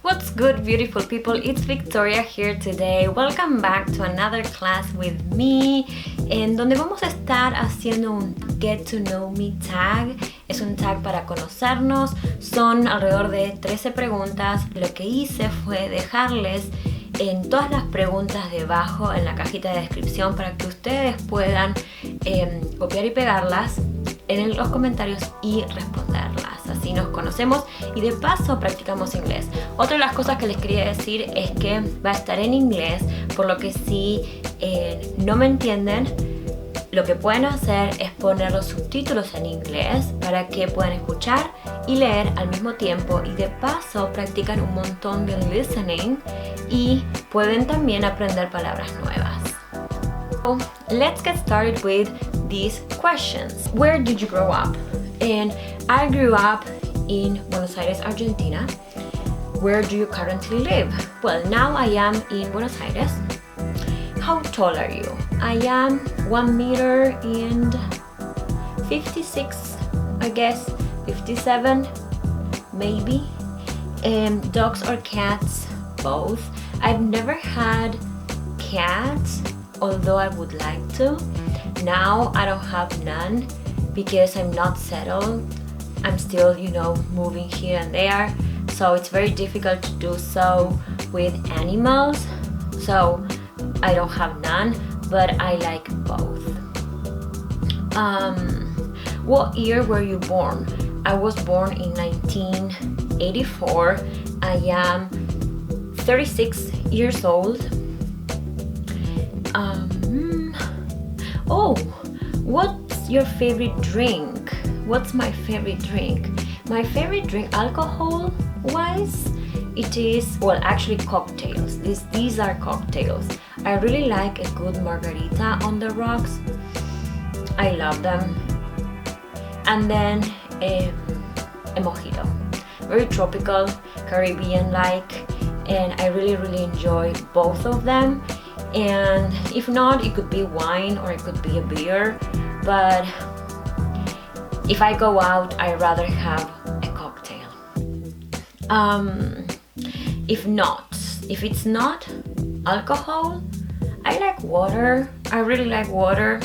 What's good, beautiful people? It's Victoria here today. Welcome back to another class with me, en donde vamos a estar haciendo un Get to Know Me tag. Es un tag para conocernos. Son alrededor de 13 preguntas. Lo que hice fue dejarles en todas las preguntas debajo en la cajita de descripción para que ustedes puedan copiar y pegarlas en los comentarios y responderlas. Así nos conocemos y de paso practicamos inglés. Otra de las cosas que les quería decir es que va a estar en inglés, por lo que si no me entienden, lo que pueden hacer es poner los subtítulos en inglés para que puedan escuchar y leer al mismo tiempo, y de paso practican un montón de listening y pueden también aprender palabras nuevas. So, let's get started with these questions. Where did you grow up? And I grew up in Buenos Aires, Argentina. Where do you currently live? Well, now I am in Buenos Aires. How tall are you? I am 1 meter and 56, I guess, 57, maybe. Dogs or cats? Both. I've never had cats, although I would like to. Now I don't have none because I'm not settled. I'm still, moving here and there, so it's very difficult to do so with animals. So I don't have none, but I like both. What year were you born? I was born in 1984. I am 36 years old. What's your favorite drink? What's my favorite drink? My favorite drink, alcohol-wise, it is, actually cocktails. These are cocktails. I really like a good margarita on the rocks. I love them. And then a mojito. Very tropical, Caribbean-like, and I really enjoy both of them. And if not, it could be wine or it could be a beer, but if I go out, I'd rather have a cocktail. If it's not alcohol, I like water. I really like water,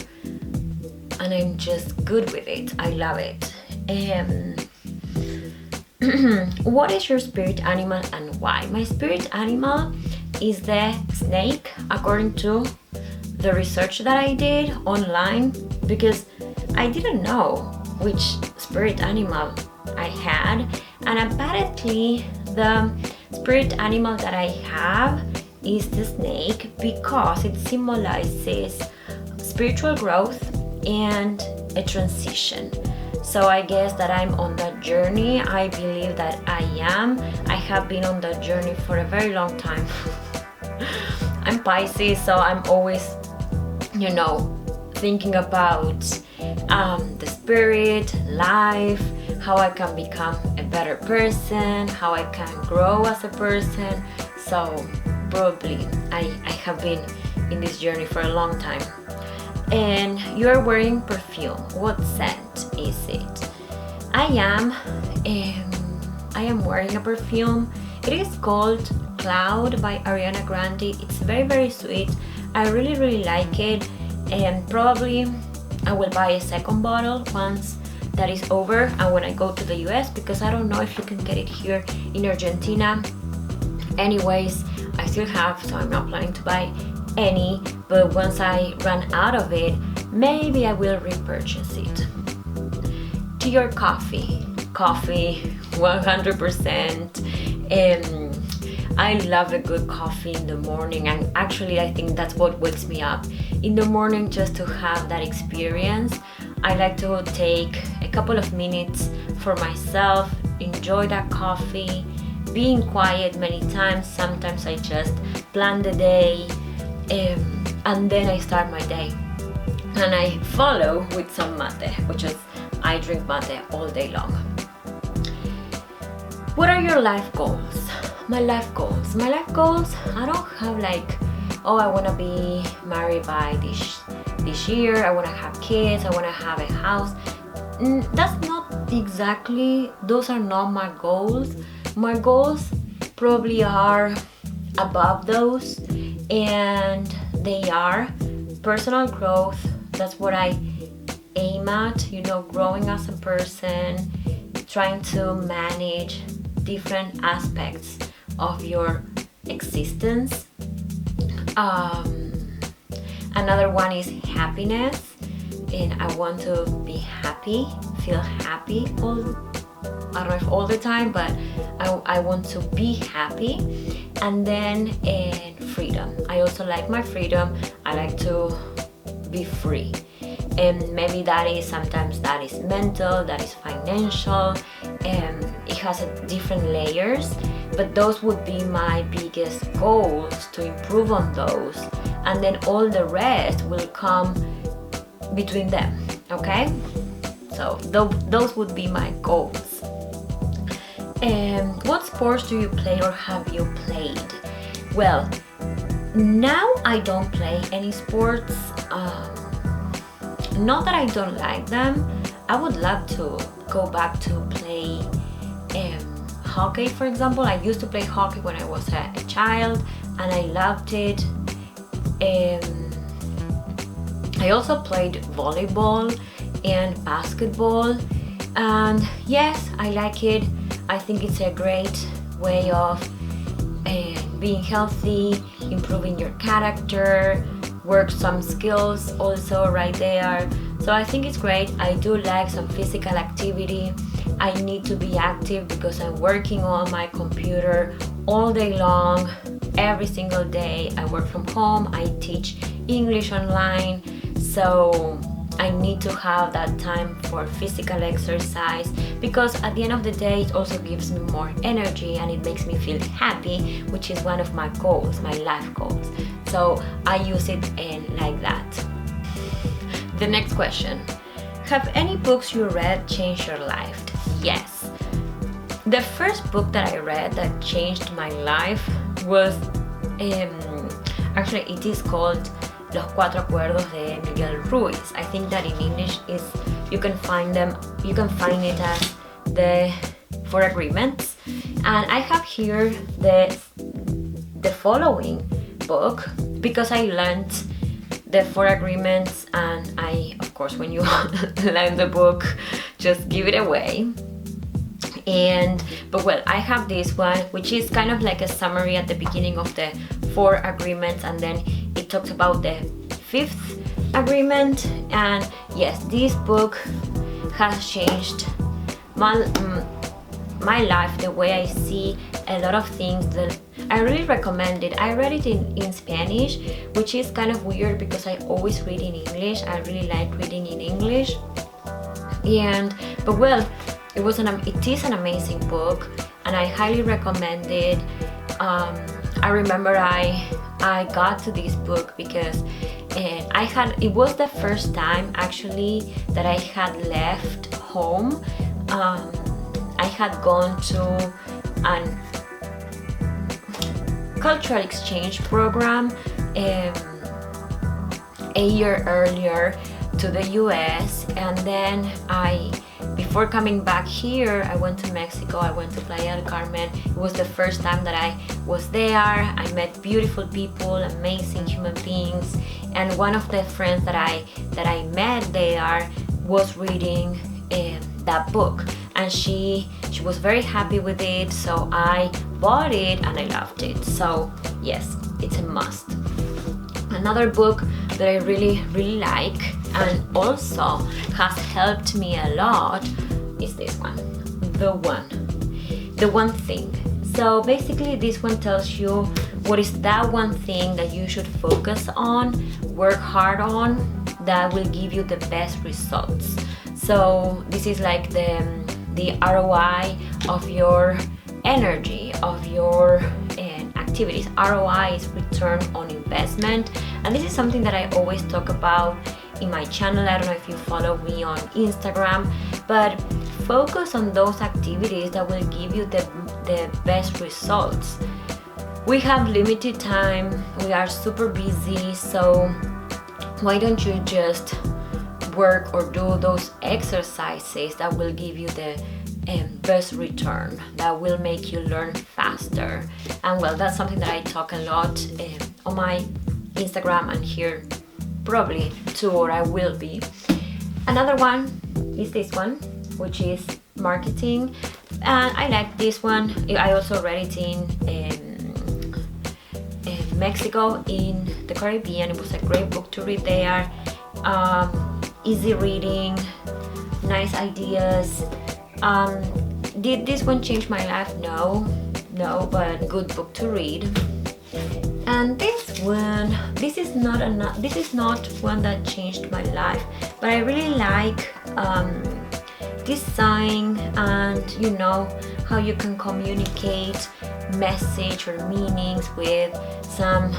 and I'm just good with it. I love it. What is your spirit animal and why? My spirit animal is the snake, according to the research that I did online, because I didn't know which spirit animal I had, and apparently the spirit animal that I have is the snake because it symbolizes spiritual growth and a transition. So I guess that I'm on that journey. I believe that I am. I have been on that journey for a very long time. I'm Pisces, so I'm always, thinking about the spirit, life, how I can become a better person, how I can grow as a person. So probably I have been in this journey for a long time. And you're wearing perfume. What scent is it? I am wearing a perfume. It is called Cloud by Ariana Grande. It's very sweet. I really like it, and probably I will buy a second bottle once that is over and when I go to the US, because I don't know if you can get it here in Argentina. Anyways, I still have, so I'm not planning to buy any, but once I run out of it, maybe I will repurchase it. To your coffee 100%. I love a good coffee in the morning, and actually I think that's what wakes me up in the morning, just to have that experience. I like to take a couple of minutes for myself, enjoy that coffee, being quiet many times. Sometimes I just plan the day, and then I start my day, and I follow with some mate, which is, I drink mate all day long. What are your life goals? My life goals, I don't have I want to be married by this year, I want to have kids, I want to have a house. Those are not my goals. My goals probably are above those, and they are personal growth. That's what I aim at, growing as a person, trying to manage different aspects of your existence. Another one is happiness, and I want to be happy, feel happy I don't know if all the time, but I want to be happy. And then freedom. I also like my freedom. I like to be free. And maybe sometimes that is mental, that is financial, and it has different layers, but those would be my biggest goals, to improve on those, and then all the rest will come between them, okay? So those would be my goals. What sports do you play or have you played? Well, now I don't play any sports. Not that I don't like them. I would love to go back to play hockey, for example. I used to play hockey when I was a child, and I loved it. I also played volleyball and basketball, and yes, I like it. I think it's a great way of being healthy, improving your character, work some skills also right there. So I think it's great. I do like some physical activity. I need to be active because I'm working on my computer all day long, every single day. I work from home, I teach English online, so I need to have that time for physical exercise, because at the end of the day it also gives me more energy and it makes me feel happy, which is one of my goals, my life goals. So I use it like that. The next question. Have any books you read changed your life? Yes. The first book that I read that changed my life was, actually it is called Los Cuatro Acuerdos de Miguel Ruiz. I think that in English you can find it as the Four Agreements. And I have here the following book, because I learned the Four Agreements, and I, of course, when you learn the book, just give it away. But I have this one, which is kind of like a summary at the beginning of the Four Agreements, and then it talks about the fifth agreement. And yes, this book has changed my life, the way I see a lot of things. That I really recommend it. I read it in Spanish, which is kind of weird because I always read in English. I really like reading in English. It is an amazing book, and I highly recommend it. I remember I got to this book because it was the first time actually that I had left home. I had gone to an cultural exchange program a year earlier to the US, and then before coming back here, I went to Mexico. I went to Playa del Carmen. It was the first time that I was there. I met beautiful people, amazing human beings, and one of the friends that I met there was reading that book, and she was very happy with it. So I bought it and I loved it. So yes, it's a must. Another book that I really, really like and also has helped me a lot is this one, The One Thing. So basically this one tells you what is that one thing that you should focus on, work hard on, that will give you the best results. So this is like the ROI of your energy, of your activities. ROI is return on investment, and this is something that I always talk about in my channel. I don't know if you follow me on Instagram, but focus on those activities that will give you the best results. We have limited time, we are super busy, so why don't you just work or do those exercises that will give you the best return that will make you learn faster. And well, that's something that I talk a lot on my Instagram and here probably too, or I will be. Another one is this one, which is marketing, and I like this one. I also read it in Mexico, in the Caribbean. It was a great book to read there. Easy reading, nice ideas. Did this one change my life? No, but good book to read. And this one, this is not one that changed my life, but I really like design and how you can communicate message or meanings with some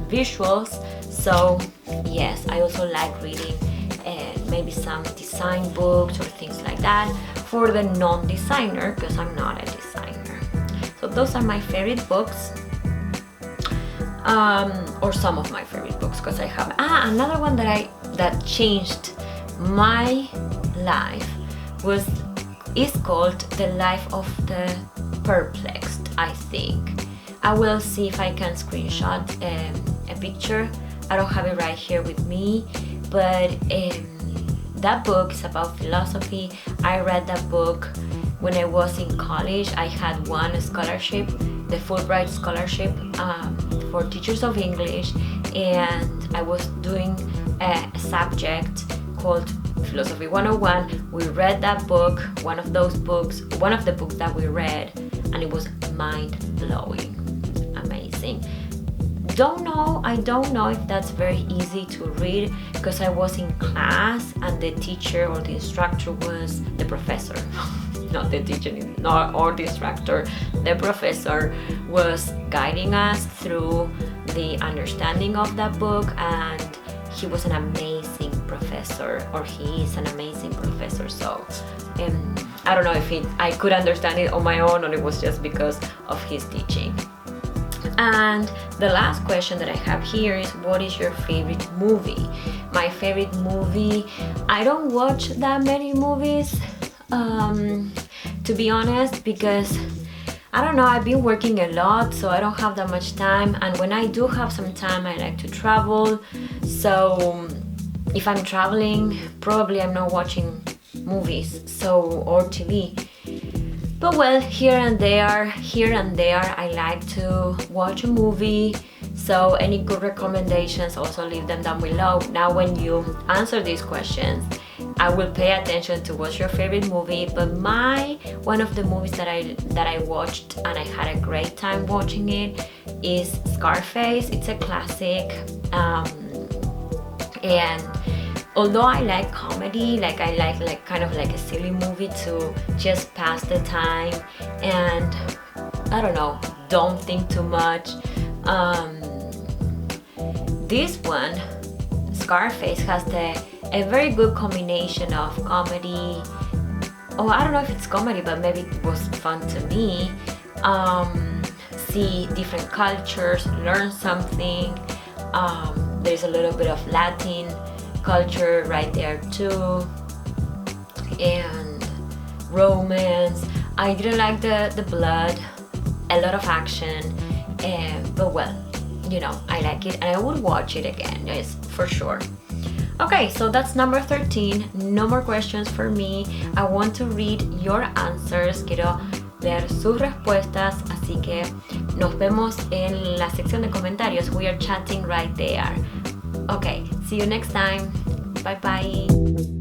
visuals. So yes, I also like reading maybe some design books or things like that for the non-designer, because I'm not a designer. So those are my favorite books, or some of my favorite books, because I have another one that changed my life is called The Life of the Perplexed, I think. I will see if I can screenshot a picture. I don't have it right here with me, but that book is about philosophy. I read that book when I was in college. I had one scholarship, the Fulbright scholarship for teachers of English, and I was doing a subject called Philosophy 101. We read that book, one of the books that we read, and it was mind-blowing, amazing. I don't know if that's very easy to read, because I was in class and the teacher or the instructor was the professor, not the teacher or the instructor. The professor was guiding us through the understanding of that book, and he was an amazing professor, or he is an amazing professor. So I don't know if I could understand it on my own, or it was just because of his teaching. And the last question that I have here is, what is your favorite movie? My favorite movie, I don't watch that many movies, to be honest, because I don't know, I've been working a lot, so I don't have that much time, and when I do have some time, I like to travel. So if I'm traveling, probably I'm not watching movies or TV. But well, here and there, I like to watch a movie. So any good recommendations, also leave them down below. Now when you answer these questions, I will pay attention to what's your favorite movie. But one of the movies that I watched and I had a great time watching it is Scarface. It's a classic, and although I like comedy, I like kind of like a silly movie to just pass the time and I don't know, don't think too much. This one, Scarface, has a very good combination of comedy. I don't know if it's comedy, but maybe it was fun to me. See different cultures, learn something. There's a little bit of Latin culture right there too, and romance. I didn't like the blood, a lot of action, but well, I like it and I would watch it again, yes, for sure. Okay, so that's number 13. No more questions for me. I want to read your answers. Quiero ver sus respuestas, así que nos vemos en la sección de comentarios. We are chatting right there. Okay, see you next time. Bye bye.